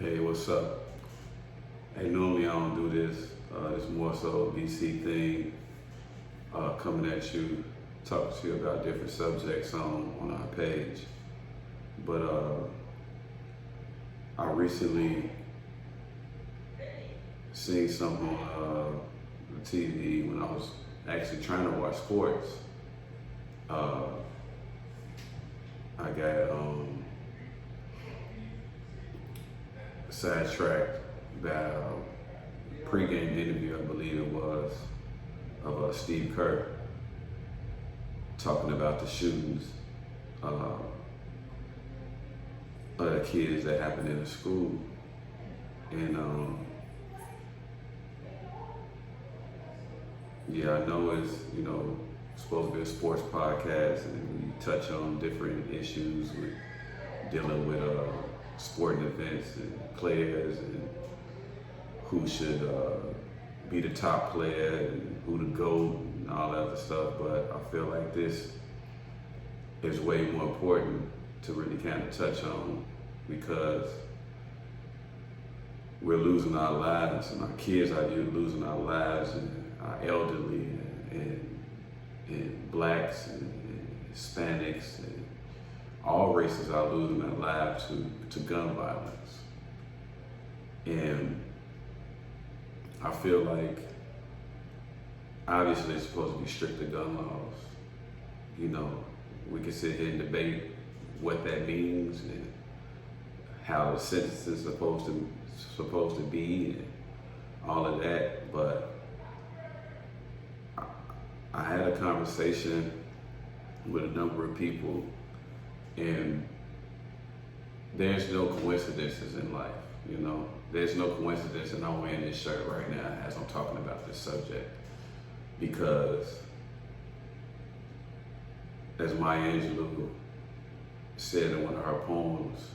Hey, what's up? Hey, normally I don't do this. It's more so a BC thing, coming at you, talking to you about different subjects on our page. But I recently seen something on the TV when I was actually trying to watch sports. Uh, I got sidetracked by a pregame interview, I believe it was, of Steve Kerr talking about the shootings of the kids that happened in the school. And yeah, I know it's, supposed to be a sports podcast and we touch on different issues with dealing with sporting events and players and who should be the top player and who the GOAT and all that other stuff. But I feel like this is way more important to really kind of touch on, because we're losing our lives and our kids out here losing our lives, and our elderly and blacks and Hispanics and all races are losing their lives to gun violence. And I feel like obviously it's supposed to be stricter gun laws. We can sit here and debate what that means and how the sentence is supposed to be and all of that. But I had a conversation with a number of people, and there's no coincidences in life. There's no coincidence in I'm wearing this shirt right now as I'm talking about this subject, because as Maya Angelou said in one of her poems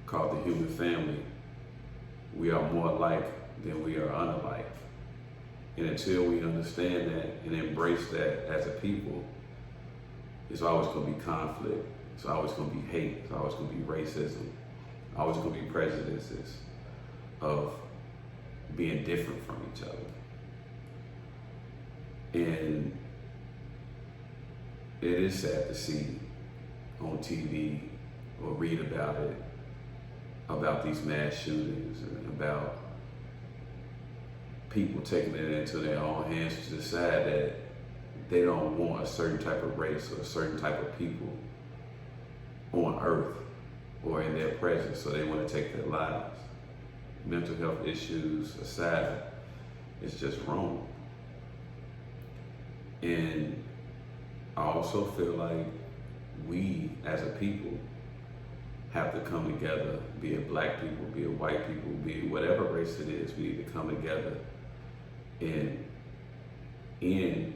called The Human Family, we are more alike than we are unalike. And until we understand that and embrace that as a people, it's always going to be conflict. It's always going to be hate. It's always going to be racism. Always going to be prejudices of being different from each other. And it is sad to see on TV or read about these mass shootings and about people taking it into their own hands to decide that they don't want a certain type of race or a certain type of people on earth or in their presence, so they want to take their lives. Mental health issues aside, it's just wrong. And I also feel like we as a people have to come together, be it black people, be it white people, be it whatever race it is, we need to come together and end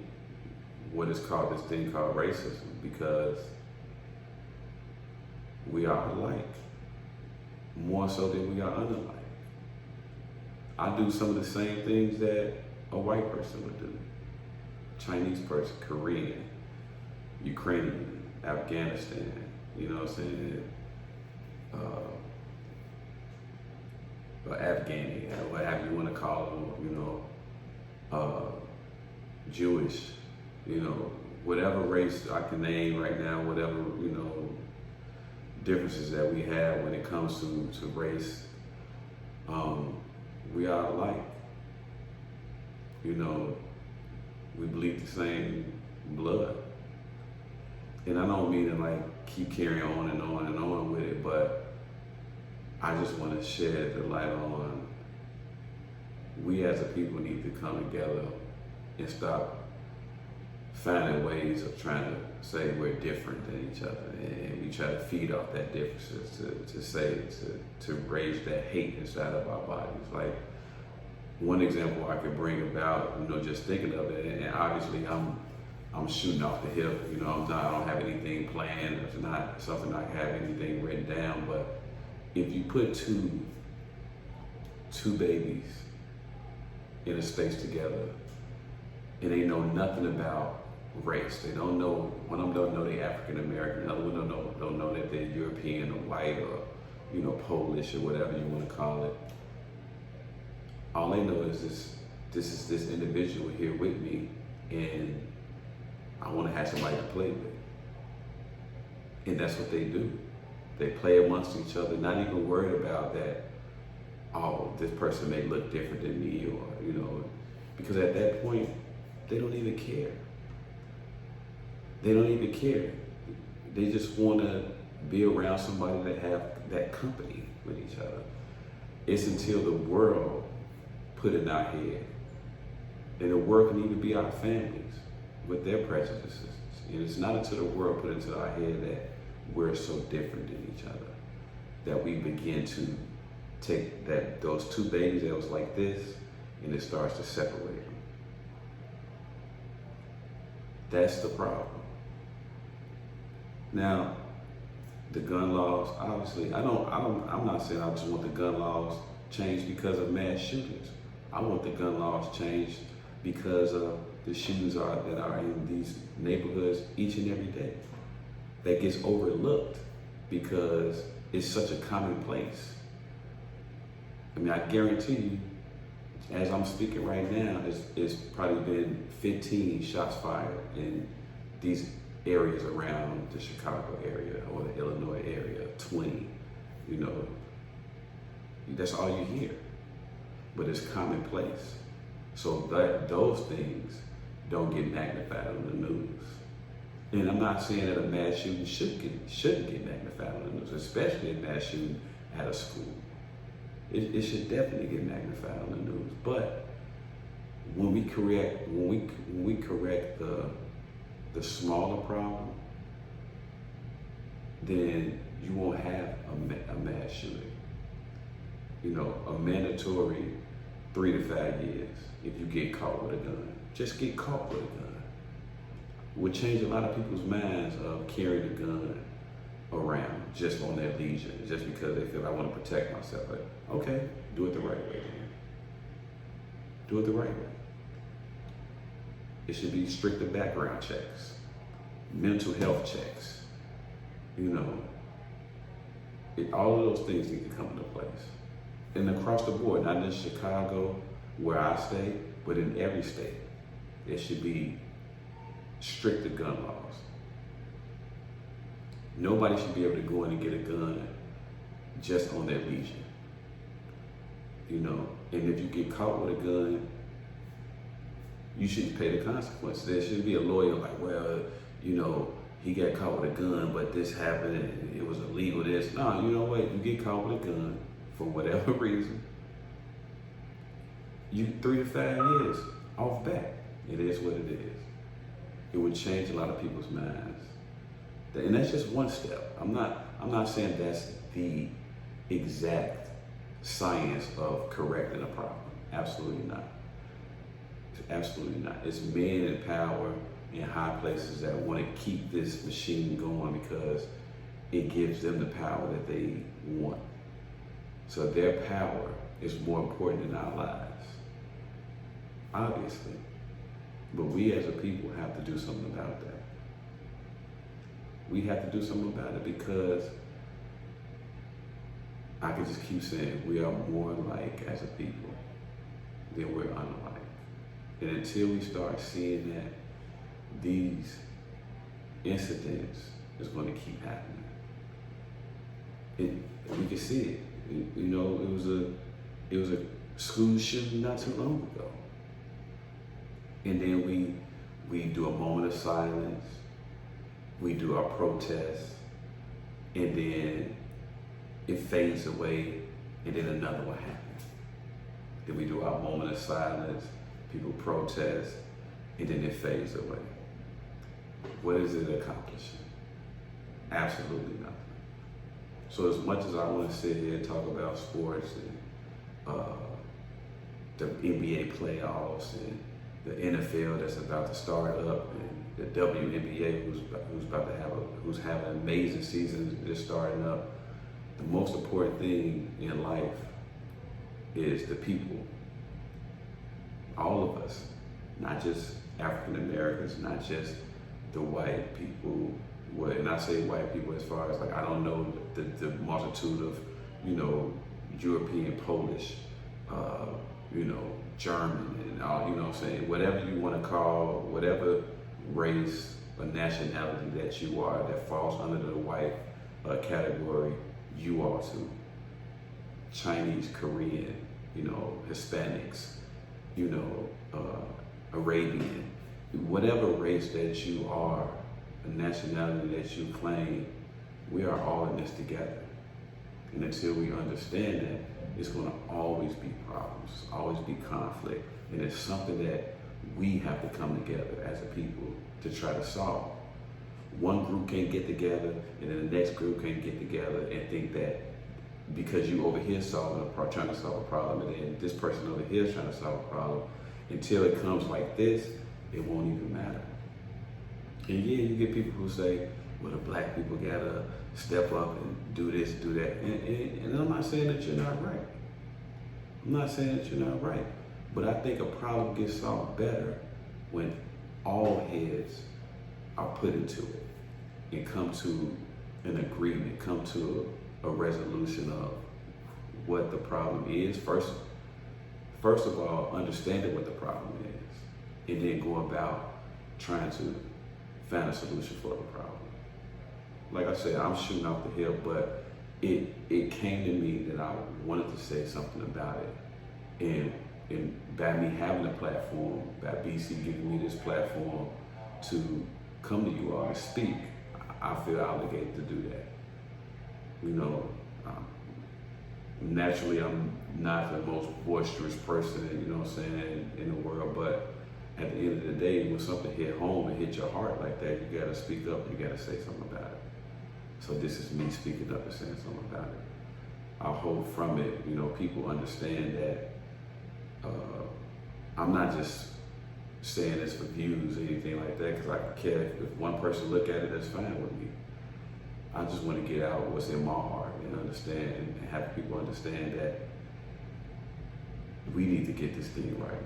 what is called this thing called racism, because we are alike, more so than we are unalike. I do some of the same things that a white person would do. Chinese person, Korean, Ukrainian, Afghanistan, you know what I'm saying? Or Afghani, whatever you want to call them, Jewish, whatever race I can name right now, whatever, differences that we have when it comes to race, we are alike. We bleed the same blood. And I don't mean to keep carrying on and on and on with it, but I just want to shed the light on, we as a people need to come together and stop finding ways of trying to say we're different than each other, and we try to feed off that differences to raise that hate inside of our bodies. Like, one example I could bring about, just thinking of it, and obviously I'm shooting off the hip, I don't have anything planned, it's not something I have anything written down, but if you put two babies in a space together and they know nothing about race, they don't know, one of them don't know they're African American, another one don't know that they're European or white or Polish or whatever you want to call it. All they know is this individual here with me, and I want to have somebody to play with. And that's what they do. They play amongst each other, not even worried about that, oh, this person may look different than me, or, because at that point, they don't even care. They don't even care. They just want to be around somebody that have that company with each other. It's until the world put in our head, and the world can even be our families with their prejudices. And it's not until the world put into our head that we're so different than each other that we begin to take those two babies that was like this, and it starts to separate them. That's the problem. Now, the gun laws, obviously, I'm not saying I just want the gun laws changed because of mass shootings. I want the gun laws changed because of the shootings that are in these neighborhoods each and every day. That gets overlooked because it's such a commonplace. I mean, I guarantee you, as I'm speaking right now, it's probably been 15 shots fired in these areas around the Chicago area or the Illinois area, 20, that's all you hear. But it's commonplace. So those things don't get magnified on the news. And I'm not saying that a mass shooting shouldn't get magnified on the news, especially a mass shooting at a school. It should definitely get magnified on the news. But when we correct the smaller problem, then you won't have a mass shooting. A mandatory 3 to 5 years if you get caught with a gun. Just get caught with a gun. It would change a lot of people's minds of carrying a gun around just on their leisure, just because they feel I want to protect myself. But okay, do it the right way then. Do it the right way. It should be stricter background checks, mental health checks. All of those things need to come into place. And across the board, not in Chicago, where I stay, but in every state, there should be stricter gun laws. Nobody should be able to go in and get a gun just on their leisure. And if you get caught with a gun, you shouldn't pay the consequences. There shouldn't be a lawyer like, well, he got caught with a gun, but this happened and it was illegal this. No, you know what? You get caught with a gun for whatever reason, 3 to 5 years off back. It is what it is. It would change a lot of people's minds. And that's just one step. I'm not saying that's the exact science of correcting a problem. Absolutely not. Absolutely not. It's men in power in high places that want to keep this machine going because it gives them the power that they want. So their power is more important than our lives, obviously. But we as a people have to do something about that. We have to do something about it because I can just keep saying we are more alike as a people than we're unlike. And until we start seeing that these incidents is going to keep happening, we can see it. It was a school shooting not too long ago. And then we do a moment of silence, we do our protest, and then it fades away, and then another one happens. Then we do our moment of silence, people protest, and then it fades away. What is it accomplishing? Absolutely nothing. So as much as I want to sit here and talk about sports and the NBA playoffs and the NFL that's about to start up and the WNBA who's having an amazing season just starting up, the most important thing in life is the people. All of us, not just African Americans, not just the white people. And I say white people as far as I don't know the multitude of you know, European, Polish, you know, German, and all, you know what I'm saying, whatever you want to call, whatever race or nationality that you are that falls under the white category, you are too. Chinese, Korean, you know, Hispanics, you know, Arabian, whatever race that you are, a nationality that you claim, we are all in this together. And until we understand that, it's going to always be problems, always be conflict. And it's something that we have to come together as a people to try to solve. One group can't get together, and then the next group can't get together and think that because you over here trying to solve a problem, and then this person over here is trying to solve a problem, until it comes like this, it won't even matter. And yeah, you get people who say, well, the black people gotta step up and do this, do that. And I'm not saying that you're not right. I'm not saying that you're not right. But I think a problem gets solved better when all heads are put into it and come to an agreement, come to a resolution of what the problem is. First of all, understanding what the problem is, and then go about trying to find a solution for the problem. Like I said, I'm shooting off the hip, but it came to me that I wanted to say something about it. And by me having a platform, by BC giving me this platform to come to you all and speak, I feel obligated to do that. You know, naturally I'm not the most boisterous person, you know what I'm saying, in the world, but at the end of the day, when something hit home and hit your heart like that, you gotta speak up, you gotta say something about it. So this is me speaking up and saying something about it. I hope from it, you know, people understand that I'm not just saying this for views or anything like that, because I don't care if one person look at it, that's fine with me. I just want to get out what's in my heart and understand and have people understand that we need to get this thing right.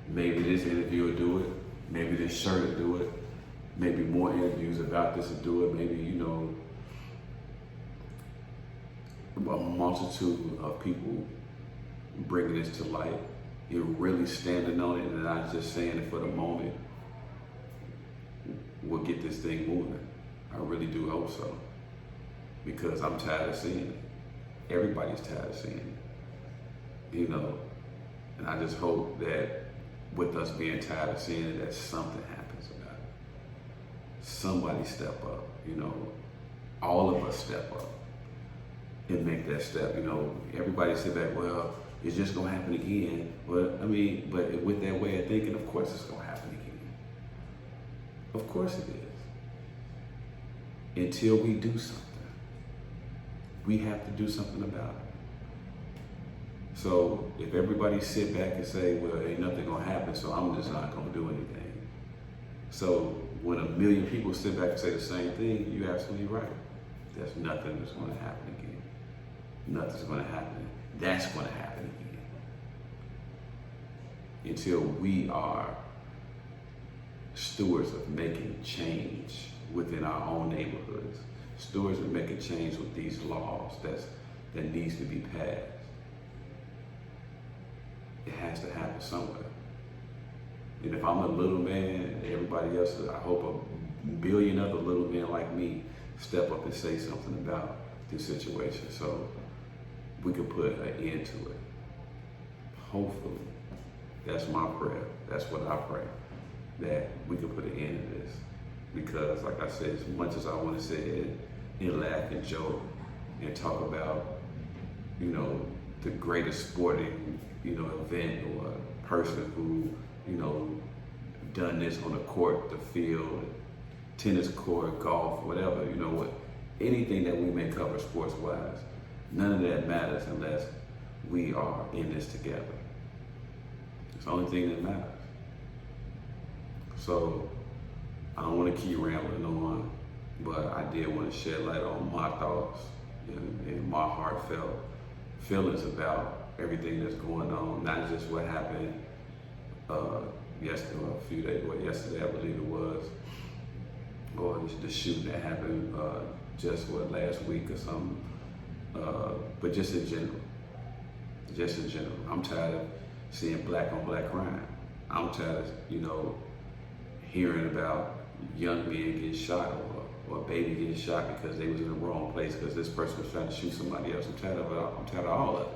Maybe this interview will do it. Maybe this shirt will do it. Maybe more interviews about this will do it. Maybe, you know, a multitude of people bringing this to light. You're really standing on it and not just saying it for the moment. We'll get this thing moving. I really do hope so. Because I'm tired of seeing it. Everybody's tired of seeing it. You know, and I just hope that with us being tired of seeing it, that something happens about it. Somebody step up, you know, all of us step up and make that step. You know, everybody sit back, well, it's just gonna happen again. But I mean, but with that way of thinking, of course it's gonna happen again. Of course it is. Until we do something. We have to do something about it. So if everybody sit back and say, well, ain't nothing gonna happen, so I'm just not gonna do anything. So when 1 million people sit back and say the same thing, you're absolutely right. There's nothing that's gonna happen again. Nothing's gonna happen. That's gonna happen again. Until we are stewards of making change within our own neighborhoods, stewards of making change with these laws that needs to be passed. It has to happen somewhere. And if I'm a little man, everybody else, I hope a billion other little men like me step up and say something about this situation so we can put an end to it. Hopefully, that's my prayer. That's what I pray, that we can put an end to this. Because like I said, as much as I want to say it and laugh and joke and talk about, you know, the greatest sporting, you know, event or a person who, you know, done this on the court, the field, tennis court, golf, whatever, you know, what, anything that we may cover sports-wise, none of that matters unless we are in this together. It's the only thing that matters. So I don't want to keep rambling on, but I did want to shed light on my thoughts and my heartfelt feelings about everything that's going on, not just what happened yesterday, I believe it was, or the shooting that happened just last week or something. But just in general, I'm tired of seeing black on black crime. I'm tired of, hearing about young men getting shot or a baby getting shot because they was in the wrong place because this person was trying to shoot somebody else. I'm tired of it. I'm tired of all of it.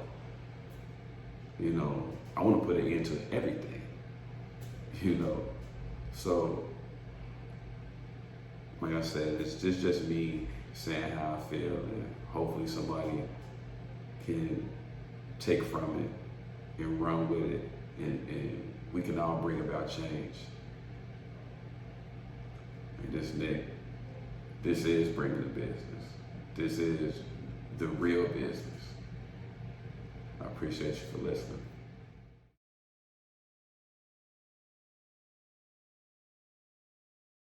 I want to put an end to everything. So like I said, it's just me saying how I feel, and hopefully somebody can take from it and run with it, and we can all bring about change. And Nick, this is bringing the business. This is the real business. I appreciate you for listening.